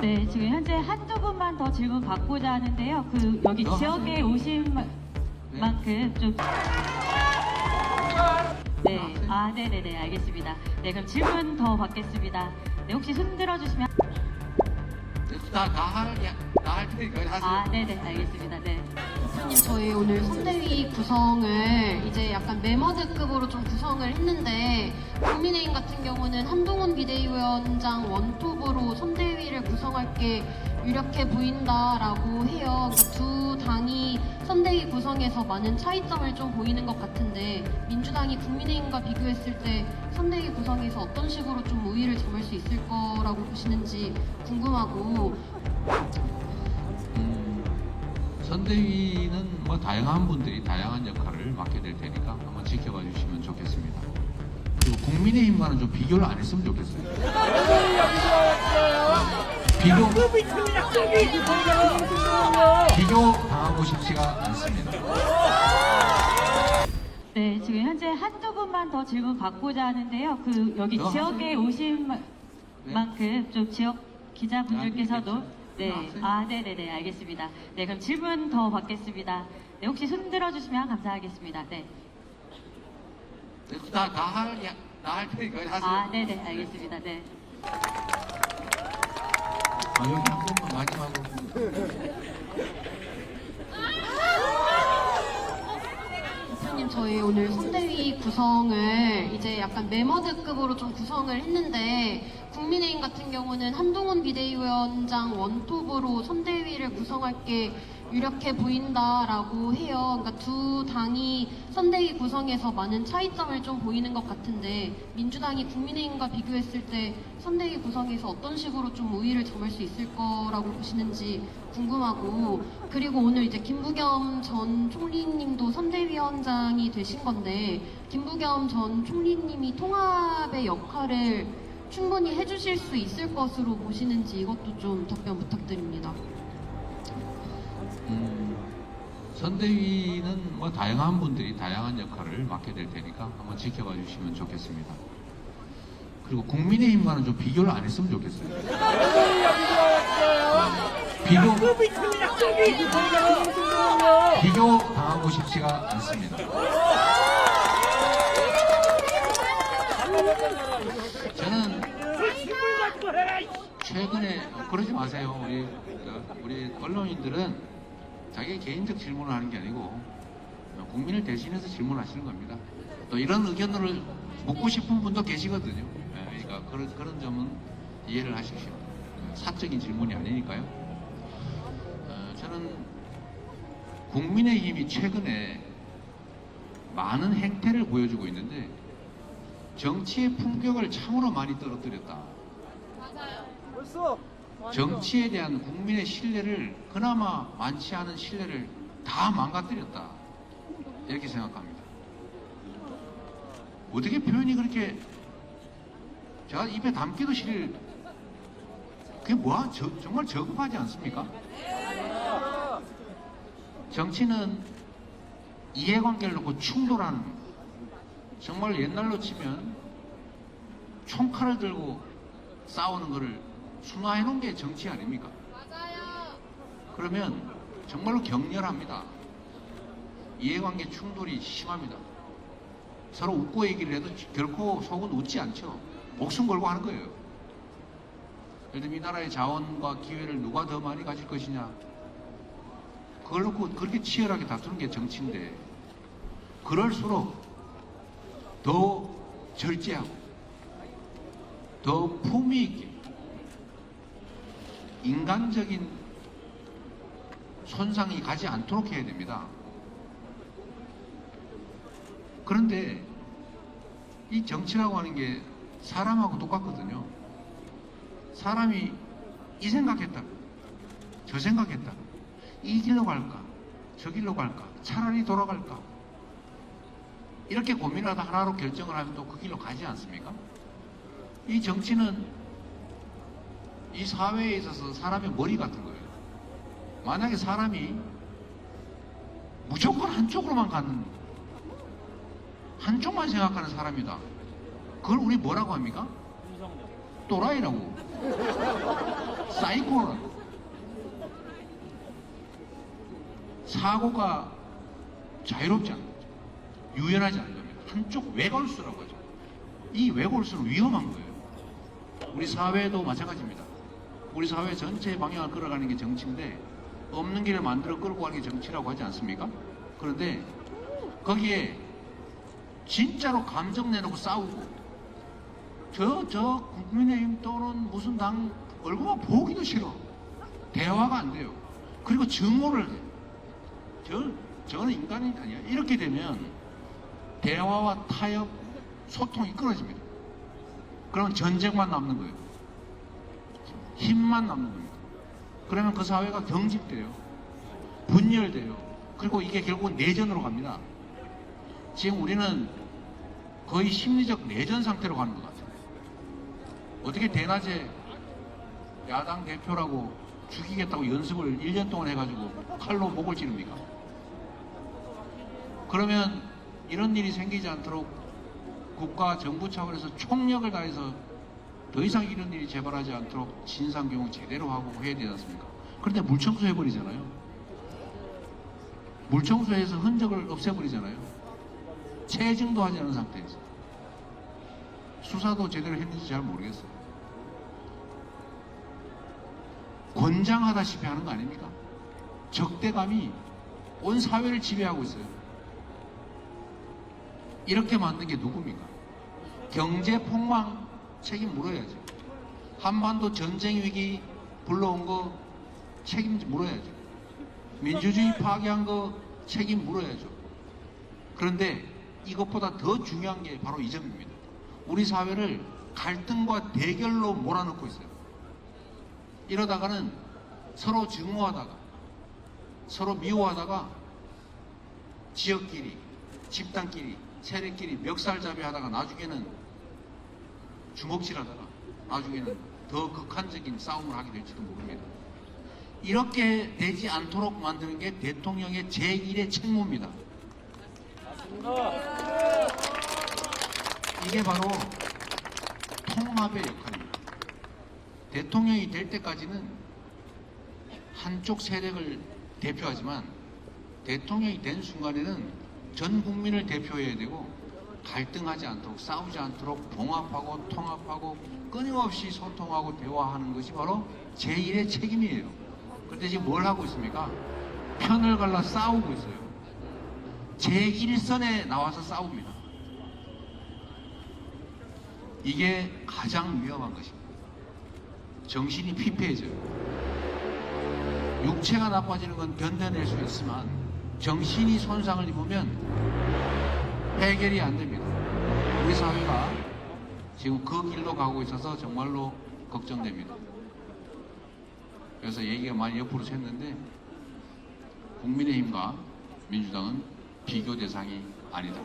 네, 지금 현재 한두 분만 더 질문 받고자 하는데요. 여기 지역에 오신 만큼 좀. 네, 네네네, 알겠습니다. 네, 그럼 질문 더 받겠습니다. 네, 혹시 손 들어주시면. 나할 테니까 하세요. 네네, 알겠습니다. 네. 대표님, 저희 오늘 선대위 구성을 이제 약간 메머드급으로 좀 구성을 했는데, 국민의힘 같은 경우는 한동훈 비대위원장 원톱으로 선대위를 구성할 게 유력해 보인다라고 해요. 그러니까 두 당이 선대위 구성에서 많은 차이점을 좀 보이는 것 같은데, 민주당이 국민의힘과 비교했을 때 선대위 구성에서 어떤 식으로 좀 우위를 점할 수 있을 거라고 보시는지 궁금하고. 선대위는 뭐 다양한 분들이 다양한 역할을 맡게 될 테니까 한번 지켜봐 주시면 좋겠습니다. 그리고 국민의힘과는 좀 비교를 안 했으면 좋겠어요. 비교 당하고 싶지가 않습니다. 네, 지금 현재 한두 분만 더 질문 받고자 하는데요. 여기 지역에 오신 만큼 좀 지역 기자분들께서도. 네, 네네네, 알겠습니다. 네, 그럼 질문 더 받겠습니다. 네, 혹시 손 들어주시면 감사하겠습니다. 네. 나할 테니까 하세요. 네네, 알겠습니다. 네. 여기 한 번만 마지막으로. 대표님, 저희 오늘 선대위 구성을 이제 약간 메머드급으로 좀 구성을 했는데, 국민의힘 같은 경우는 한동훈 비대위원장 원톱으로 선대위를 구성할 게 유력해 보인다라고 해요. 그러니까 두 당이 선대위 구성에서 많은 차이점을 좀 보이는 것 같은데, 민주당이 국민의힘과 비교했을 때 선대위 구성에서 어떤 식으로 좀 우위를 점할 수 있을 거라고 보시는지 궁금하고. 그리고 오늘 이제 김부겸 전 총리님도 선대위원장이 되신 건데, 김부겸 전 총리님이 통합의 역할을 충분히 해주실 수 있을 것으로 보시는지 이것도 좀 답변 부탁드립니다. 선대위는 뭐 다양한 분들이 다양한 역할을 맡게 될 테니까 한번 지켜봐 주시면 좋겠습니다. 그리고 국민의힘과는 좀 비교를 안 했으면 좋겠어요. 비교 당하고 싶지가 않습니다. 저는 최근에 그러지 마세요. 우리 언론인들은 자기 개인적 질문을 하는 게 아니고 국민을 대신해서 질문하시는 겁니다. 또 이런 의견을 묻고 싶은 분도 계시거든요. 그러니까 그런 점은 이해를 하십시오. 사적인 질문이 아니니까요. 저는 국민의힘이 최근에 많은 행태를 보여주고 있는데 정치의 품격을 참으로 많이 떨어뜨렸다. 정치에 대한 국민의 신뢰를, 그나마 많지 않은 신뢰를 다 망가뜨렸다, 이렇게 생각합니다. 어떻게 표현이 그렇게 제가 입에 담기도 싫을, 그게 정말 저급하지 않습니까? 정치는 이해관계를 놓고 충돌하는, 정말 옛날로 치면 총칼을 들고 싸우는 거를 순화해 놓은 게 정치 아닙니까? 맞아요. 그러면 정말로 격렬합니다. 이해관계 충돌이 심합니다. 서로 웃고 얘기를 해도 결코 속은 웃지 않죠. 목숨 걸고 하는 거예요. 예를 들면 이 나라의 자원과 기회를 누가 더 많이 가질 것이냐, 그걸 놓고 그렇게 치열하게 다투는 게 정치인데, 그럴수록 더 절제하고 더 품위 있게 인간적인 손상이 가지 않도록 해야 됩니다. 그런데 이 정치라고 하는 게 사람하고 똑같거든요. 사람이 이 생각했다, 저 생각했다, 이 길로 갈까, 저 길로 갈까, 차라리 돌아갈까, 이렇게 고민하다 하나로 결정을 하면 또 그 길로 가지 않습니까? 이 정치는 이 사회에 있어서 사람의 머리 같은 거예요. 만약에 사람이 무조건 한쪽으로만 가는, 한쪽만 생각하는 사람이다, 그걸 우리 뭐라고 합니까? 또라이라고. 사이코라고. 사고가 자유롭지 않은 거죠. 유연하지 않은 겁니다. 한쪽 외골수라고 하죠. 이 외골수는 위험한 거예요. 우리 사회도 마찬가지입니다. 우리 사회 전체의 방향을 끌어가는 게 정치인데 없는 길을 만들어 끌고 가는 게 정치라고 하지 않습니까? 그런데 거기에 진짜로 감정 내놓고 싸우고 저 국민의힘 또는 무슨 당 얼굴만 보기도 싫어. 대화가 안 돼요. 그리고 증오를 해. 저는 인간이 아니야. 이렇게 되면 대화와 타협, 소통이 끊어집니다. 그러면 전쟁만 남는 거예요. 힘만 남는 겁니다. 그러면 그 사회가 경직돼요. 분열돼요. 그리고 이게 결국은 내전으로 갑니다. 지금 우리는 거의 심리적 내전 상태로 가는 것 같아요. 어떻게 대낮에 야당 대표라고 죽이겠다고 연습을 1년 동안 해가지고 칼로 목을 찌릅니까? 그러면 이런 일이 생기지 않도록 국가 정부 차원에서 총력을 다해서 더 이상 이런 일이 재발하지 않도록 진상규명 제대로 하고 해야 되지 않습니까? 그런데 물청소 해버리잖아요. 물청소해서 흔적을 없애버리잖아요. 체증도 하지 않은 상태에서. 수사도 제대로 했는지 잘 모르겠어요. 권장하다시피 하는 거 아닙니까? 적대감이 온 사회를 지배하고 있어요. 이렇게 만든 게 누굽니까? 경제 폭망 책임 물어야죠. 한반도 전쟁 위기 불러온 거 책임 물어야죠. 민주주의 파괴한 거 책임 물어야죠. 그런데 이것보다 더 중요한 게 바로 이 점입니다. 우리 사회를 갈등과 대결로 몰아넣고 있어요. 이러다가는 서로 증오하다가 서로 미워하다가 지역끼리, 집단끼리, 세력끼리 멱살잡이 하다가 나중에는 주먹질하다가 나중에는 더 극한적인 싸움을 하게 될지도 모릅니다. 이렇게 되지 않도록 만드는 게 대통령의 제1의 책무입니다. 이게 바로 통합의 역할입니다. 대통령이 될 때까지는 한쪽 세력을 대표하지만 대통령이 된 순간에는 전 국민을 대표해야 되고 갈등하지 않도록 싸우지 않도록 봉합하고 통합하고 끊임없이 소통하고 대화하는 것이 바로 제1의 책임이에요. 그런데 지금 뭘 하고 있습니까? 편을 갈라 싸우고 있어요. 제1선에 나와서 싸웁니다. 이게 가장 위험한 것입니다. 정신이 피폐해져요. 육체가 나빠지는 건 견뎌낼 수 있지만 정신이 손상을 입으면 해결이 안 됩니다. 우리 사회가 지금 그 길로 가고 있어서 정말로 걱정됩니다. 그래서 얘기가 많이 옆으로 샜는데 국민의힘과 민주당은 비교 대상이 아니다.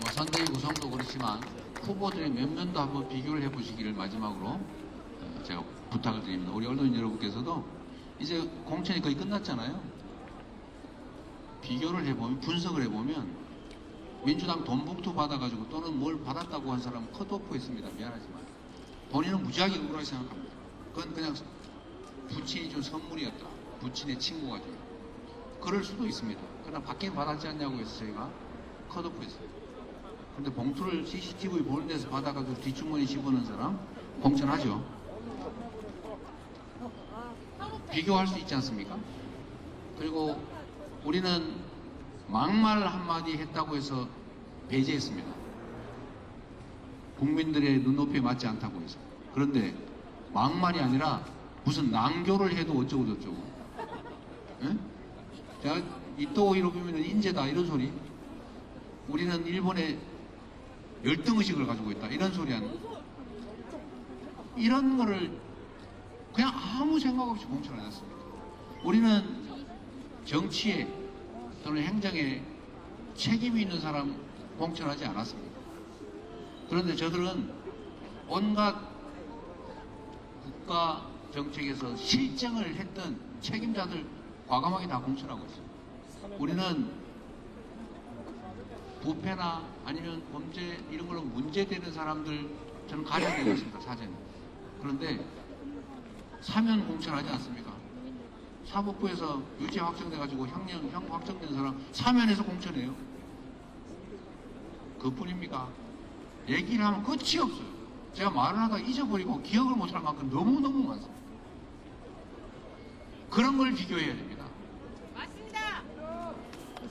뭐 선대위 구성도 그렇지만 후보들의 면면도 한번 비교를 해보시기를 마지막으로 제가 부탁을 드립니다. 우리 언론인 여러분께서도 이제 공천이 거의 끝났잖아요. 비교를 해보면, 분석을 해보면 민주당 돈봉투 받아가지고 또는 뭘 받았다고 한 사람은 컷오프 했습니다. 미안하지만 본인은 무지하게 억울하게 생각합니다. 그건 그냥 부친이 준 선물이었다. 부친의 친구가 준. 그럴 수도 있습니다. 그러나 받긴 받았지 않냐고 해서 저희가 컷오프 했어요. 근데 봉투를 CCTV 보는 데서 받아가지고 뒷주머니 집어넣은 사람 공천하죠. 비교할 수 있지 않습니까? 그리고 우리는 막말 한마디 했다고 해서 배제했습니다. 국민들의 눈높이에 맞지 않다고 해서. 그런데 막말이 아니라 무슨 낭교를 해도 어쩌고 저쩌고. 예? 제가 이또 이러면 인재다 이런 소리. 우리는 일본의 열등의식을 가지고 있다 이런 소리 하는. 이런 거를 그냥 아무 생각 없이 공천을 해놨습니다. 우리는 정치에 또는 행정에 책임이 있는 사람 공천하지 않았습니다. 그런데 저들은 온갖 국가 정책에서 실정을 했던 책임자들 과감하게 다 공천하고 있습니다. 우리는 부패나 아니면 범죄 이런 걸로 문제되는 사람들 저는 가려야 되겠습니다. 사전에. 그런데 사면 공천하지 않습니까? 사법부에서 유죄 확정돼가지고 형 확정된 사람 사면에서 공천해요. 그뿐입니까? 얘기를 하면 끝이 없어요. 제가 말을 하다가 잊어버리고 기억을 못할 만큼 너무너무 많습니다. 그런 걸 비교해야 됩니다.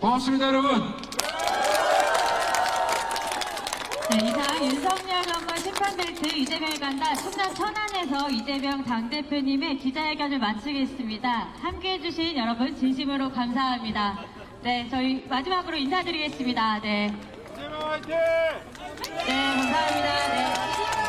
고맙습니다, 여러분. 네, 이상 윤석열 정권 심판벨트 이재명이 간다 충남 천안에서 이재명 당대표님의 기자회견을 마치겠습니다. 함께해 주신 여러분 진심으로 감사합니다. 네, 저희 마지막으로 인사드리겠습니다. 네. 이재명 화이팅! 네, 감사합니다. 네.